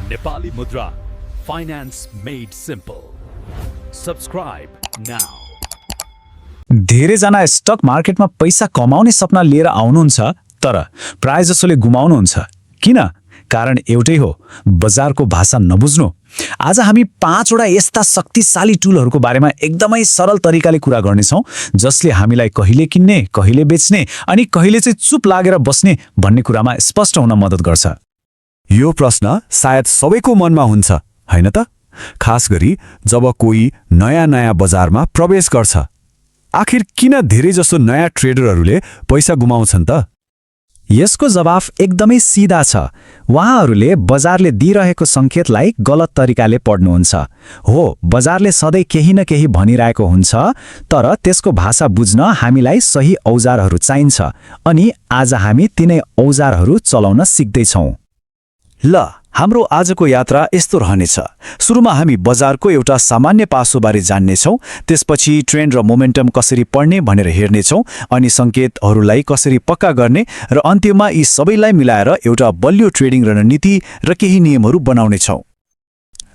Nepali Mudra. Finance made simple. Subscribe now. धेरैजना stock मार्केटमा पैसा कमाउने सपना लिएर आउनुहुन्छ तर प्रायजसोले गुमाउनुहुन्छ। किन? कारण एउटै हो, बजारको भाषा नबुझ्नु। आज हामी 5 वटा यस्ता शक्तिशाली टुलहरूको बारेमा एकदमै सरल तरिकाले कुरा गर्नेछौँ जसले हामीलाई कहिले किन्ने, कहिले बेच्ने अनि कहिले चाहिँ चुप लागेर बस्ने भन्ने कुरामा स्पष्ट हुन मद्दत गर्छ। यो प्रश्न सायद सबैको मनमा हुन्छ, हैन त? खास गरी जब कोही नयाँ बजारमा प्रवेश गर्छ। आखिर किन धेरैजसो नयाँ ट्रेडरहरूले पैसा गुमाउँछन् त? यसको जवाफ एकदमै सिधा छ। उहाँहरूले बजारले दिइरहेको सङ्केतलाई गलत तरिकाले पढ्नुहुन्छ। हो, बजारले सधैँ केही न केही भनिरहेको हुन्छ, तर त्यसको भाषा बुझ्न हामीलाई सही औजारहरू चाहिन्छ अनि आज हामी तिनै औजारहरू चलाउन सिक्दैछौँ। ल, हाम्रो आजको यात्रा यस्तो रहनेछ। सुरुमा हामी बजारको एउटा सामान्य पासोबारे जान्नेछौँ, त्यसपछि ट्रेन्ड र मोमेन्टम कसरी पढ्ने भनेर हेर्नेछौँ अनि सङ्केतहरूलाई कसरी पक्का गर्ने र अन्त्यमा यी सबैलाई मिलाएर एउटा बलियो ट्रेडिङ रणनीति र केही नियमहरू बनाउनेछौँ।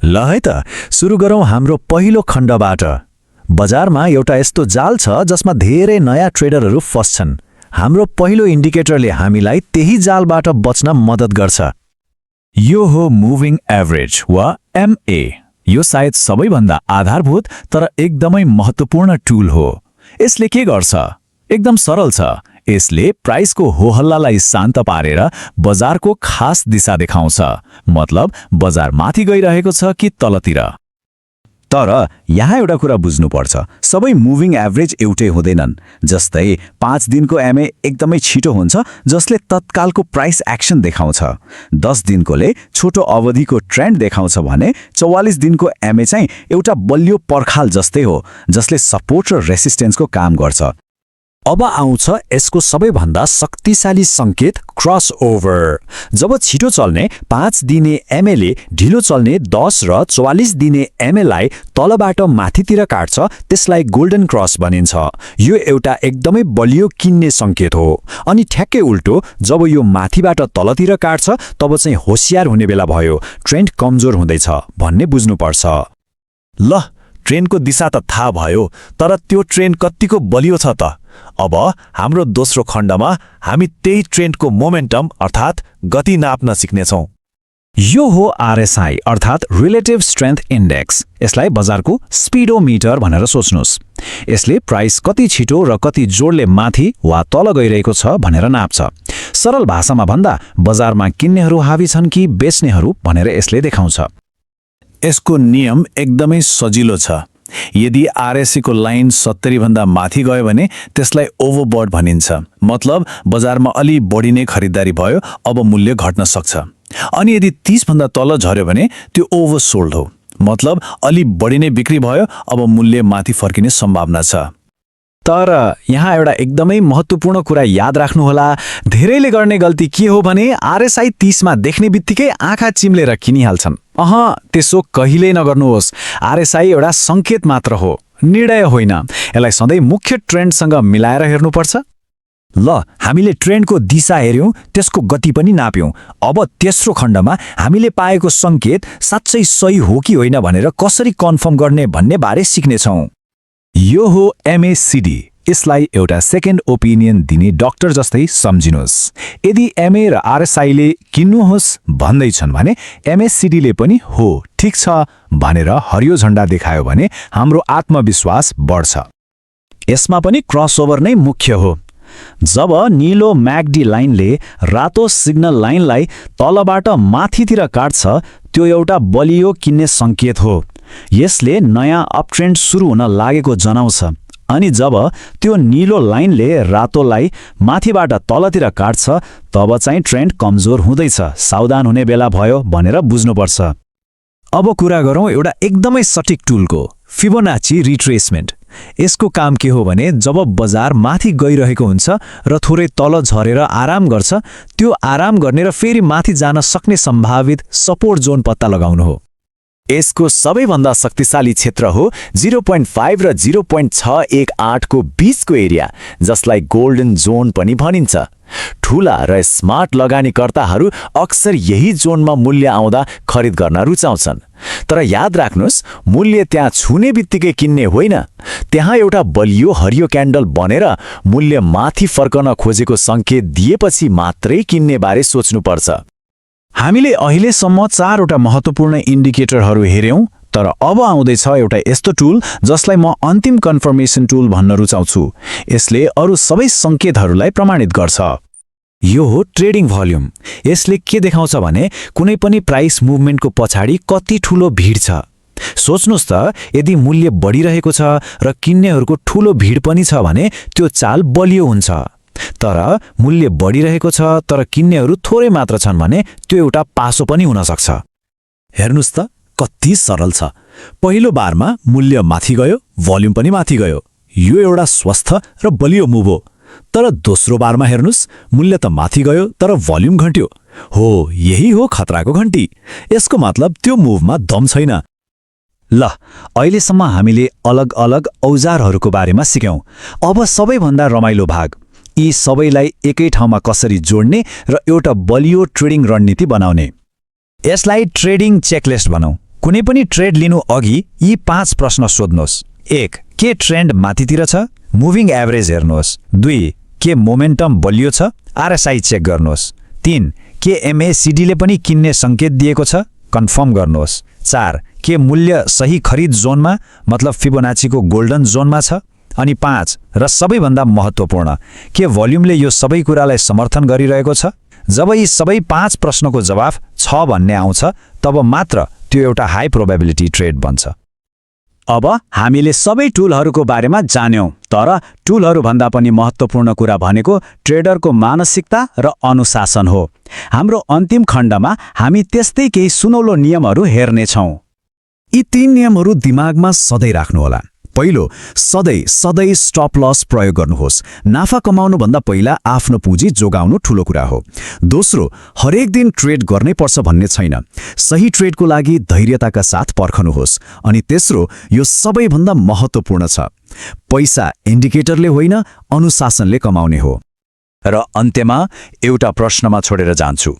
ल है त, सुरु गरौँ हाम्रो पहिलो खण्डबाट। बजारमा एउटा यस्तो जाल छ जसमा धेरै नयाँ ट्रेडरहरू फस्छन्। हाम्रो पहिलो इन्डिकेटरले हामीलाई त्यही जालबाट बच्न मद्दत गर्छ। यो हो मुभिङ एभरेज वा एमए। यो सायद सबैभन्दा आधारभूत तर एकदमै महत्त्वपूर्ण टुल हो। यसले के गर्छ? एकदम सरल छ। यसले प्राइसको होहल्लालाई शान्त पारेर बजारको खास दिशा देखाउँछ, मतलब बजार माथि गइरहेको छ कि तलतिर। तर यहाँ एउटा कुरा बुझ्नुपर्छ, सबै मुभिङ एभरेज एउटै हुँदैनन्। जस्तै 5 दिनको एमए एकदमै छिटो हुन्छ जसले तत्कालको प्राइस एक्सन देखाउँछ। 10 दिनकोले छोटो अवधिको ट्रेन्ड देखाउँछ भने 44 दिनको एमए चाहिँ एउटा बलियो पर्खाल जस्तै हो जसले सपोर्ट र रेसिस्टेन्सको काम गर्छ। अब आउँछ यसको सबैभन्दा शक्तिशाली सङ्केत, क्रस ओभर। जब छिटो चल्ने 5 दिने एमएले ढिलो चल्ने 10 र 44 दिने एमएलाई तलबाट माथितिर काट्छ, त्यसलाई गोल्डन क्रस भनिन्छ। यो एउटा एकदमै बलियो किन्ने सङ्केत हो। अनि ठ्याक्कै उल्टो, जब यो माथिबाट तलतिर काट्छ तब चाहिँ होसियार हुने बेला भयो, ट्रेन्ड कमजोर हुँदैछ भन्ने बुझ्नुपर्छ। ल, ट्रेन्डको दिशा त थाहा भयो, तर त्यो ट्रेन्ड कत्तिको बलियो छ त? अब हाम्रो दोस्रो खण्डमा हामी त्यही ट्रेन्डको मोमेन्टम अर्थात् गति नाप्न सिक्नेछौँ। यो हो आरएसआई अर्थात् रिलेटिभ स्ट्रेन्थ इन्डेक्स। यसलाई बजारको स्पिडोमिटर भनेर सोच्नुहोस्। यसले प्राइस कति छिटो र कति जोडले माथि वा तल गइरहेको छ भनेर नाप्छ। सरल भाषामा भन्दा बजारमा किन्नेहरू हावी छन् कि बेच्नेहरू भनेर यसले देखाउँछ। यसको नियम एकदमै सजिलो छ। यदि आरएससी को लाइन 70 भन्दा माथि गयो भने त्यसलाई ओभरबट भनिन्छ, मतलब बजारमा अलि बढी नै खरिदारी भयो, अब मूल्य घट्न सक्छ। अनि यदि 30 भन्दा तल झर्यो भने त्यो ओभरसोल्ड हो, मतलब अलि बढी नै बिक्री भयो, अब मूल्य माथि फर्किने सम्भावना छ। तर यहाँ एउटा एकदमै महत्त्वपूर्ण कुरा याद राख्नुहोला। धेरैले गर्ने गल्ती के हो भने आरएसआई 30 मा देख्ने बित्तिकै आँखा चिम्लेर किनिहाल्छन्। त्यसो कहिल्यै नगर्नुहोस्। आरएसआई एउटा सङ्केत मात्र हो, निर्णय होइन। यसलाई सधैँ मुख्य ट्रेन्डसँग मिलाएर हेर्नुपर्छ। ल, हामीले ट्रेन्डको दिशा हेर्यौँ, त्यसको गति पनि नाप्यौँ। अब तेस्रो खण्डमा हामीले पाएको सङ्केत साँच्चै सही हो कि होइन भनेर कसरी कन्फर्म गर्ने भन्ने बारे सिक्नेछौँ। यो हो एमएसिडी। यसलाई एउटा सेकेन्ड ओपिनियन दिने डाक्टर जस्तै सम्झिनुहोस्। यदि एमए र आरएसआईले किन्नुहोस् भन्दैछन् भने एमएसिडीले पनि हो ठिक छ भनेर हरियो झण्डा देखायो भने हाम्रो आत्मविश्वास बढ्छ। यसमा पनि क्रसओभर नै मुख्य हो। जब निलो म्याकडी लाइनले रातो सिग्नल लाइनलाई तलबाट माथितिर काट्छ, त्यो एउटा बलियो किन्ने सङ्केत हो। यसले नयाँ अपट्रेन्ड सुरु हुन लागेको जनाउँछ। अनि जब त्यो निलो लाइनले रातोलाई माथिबाट तलतिर काट्छ तब चाहिँ ट्रेन्ड कमजोर हुँदैछ, सावधान हुने बेला भयो भनेर बुझ्नुपर्छ। अब कुरा गरौँ एउटा एकदमै सटिक टुलको, फिबोनाची रिट्रेसमेन्ट। यसको काम के हो भने जब बजार माथि गइरहेको हुन्छ र थोरै तल झरेर आराम गर्छ, त्यो आराम गर्ने र फेरि माथि जान सक्ने सम्भावित सपोर्ट जोन पत्ता लगाउनु हो। यसको सबैभन्दा शक्तिशाली क्षेत्र हो 0.5 र 0.618 को बीचको एरिया, जसलाई गोल्डन जोन पनि भनिन्छ। ठूला र स्मार्ट लगानीकर्ताहरू अक्सर यही जोनमा मूल्य आउँदा खरिद गर्न रुचाउँछन्। तर याद राख्नुस्, मूल्य त्यहाँ छुने बित्तिकै किन्ने होइन। त्यहाँ एउटा बलियो हरियो क्यान्डल बनेर मूल्य माथि फर्कन खोजेको सङ्केत दिएपछि मात्रै किन्ने बारे सोच्नुपर्छ। हामीले अहिलेसम्म 4वटा महत्त्वपूर्ण इन्डिकेटरहरू हेर्यौं, तर अब आउँदैछ एउटा यस्तो टुल जसलाई म अन्तिम कन्फर्मेसन टुल भन्न रुचाउँछु। यसले अरू सबै सङ्केतहरूलाई प्रमाणित गर्छ। यो हो ट्रेडिङ भोल्युम। यसले के देखाउँछ भने कुनै पनि प्राइस मुभमेन्टको पछाडि कति ठूलो भिड छ। सोच्नुस् त, यदि मूल्य बढिरहेको छ र किन्नेहरूको ठूलो भिड पनि छ भने त्यो चाल बलियो हुन्छ। तर मूल्य बढिरहेको छ तर किन्नेहरू थोरै मात्र छन् भने त्यो एउटा पासो पनि हुन सक्छ। हेर्नुस् त, कति सरल छ। पहिलो बारमा मूल्य माथि गयो, भोल्युम पनि माथि गयो। यो एउटा स्वस्थ र बलियो मुभ हो। तर दोस्रो बारमा हेर्नुस्, मूल्य त माथि गयो तर भोल्युम घट्यो। हो, यही हो खतराको घण्टी। यसको मतलब त्यो मुभमा दम छैन। ल, अहिलेसम्म हामीले अलग अलग औजारहरूको बारेमा सिक्यौं। अब सबैभन्दा रमाइलो भाग, यी सबैलाई एकै ठाउँमा कसरी जोड्ने र एउटा बलियो ट्रेडिङ रणनीति बनाउने। यसलाई ट्रेडिङ चेकलिस्ट भनौं। कुनै पनि ट्रेड लिनु अघि यी 5 प्रश्न सोध्नुहोस्। 1. के ट्रेन्ड माथितिर छ? मुभिङ एभरेज हेर्नुहोस्। 2. के मोमेन्टम बलियो छ? आरएसआई चेक गर्नुहोस्। 3. के एमएसिडीले पनि किन्ने सङ्केत दिएको छ? कन्फर्म गर्नुहोस्। 4. के मूल्य सही खरिद जोनमा, मतलब फिबोनाचीको गोल्डन जोनमा छ? अनि 5. र सबैभन्दा महत्त्वपूर्ण, के भोल्युमले यो सबै कुरालाई समर्थन गरिरहेको छ? जब यी सबै 5 प्रश्नको जवाफ छ भन्ने आउँछ, तब मात्र त्यो एउटा हाई प्रोबेबिलिटी ट्रेड बन्छ। अब हामीले सबै टुलहरूको बारेमा जान्यौं, तर टुलहरूभन्दा पनि महत्त्वपूर्ण कुरा भनेको ट्रेडरको मानसिकता र अनुशासन हो। हाम्रो अन्तिम खण्डमा हामी त्यस्तै केही सुनौलो नियमहरू हेर्नेछौँ। यी 3 नियमहरू दिमागमा सधैँ राख्नुहोला। पहिलो, सधैँ स्टप लस प्रयोग गर्नुहोस्। नाफा कमाउनुभन्दा पहिला आफ्नो पुँजी जोगाउनु ठूलो कुरा हो। दोस्रो, हरेक दिन ट्रेड गर्नै पर्छ भन्ने छैन। सही ट्रेडको लागि धैर्यताका साथ पर्खनुहोस्। अनि तेस्रो, यो सबैभन्दा महत्त्वपूर्ण छ, पैसा इन्डिकेटरले होइन, अनुशासनले कमाउने हो। र अन्त्यमा एउटा प्रश्नमा छोडेर जान्छु,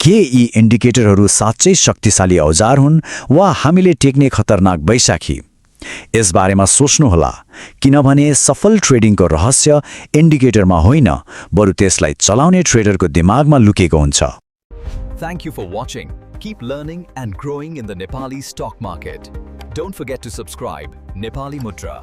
के यी इन्डिकेटरहरू साँच्चै शक्तिशाली औजार हुन् वा हामीले टेक्ने खतरनाक बैशाखी? यस बारेमा सोच्नुहोला, किनभने सफल ट्रेडिङको रहस्य इन्डिकेटरमा होइन, बरु त्यसलाई चलाउने ट्रेडरको दिमागमा लुकेको हुन्छ। Thank you for watching. Keep learning and growing in the Nepali stock market. Don't forget to subscribe Nepali Mudra.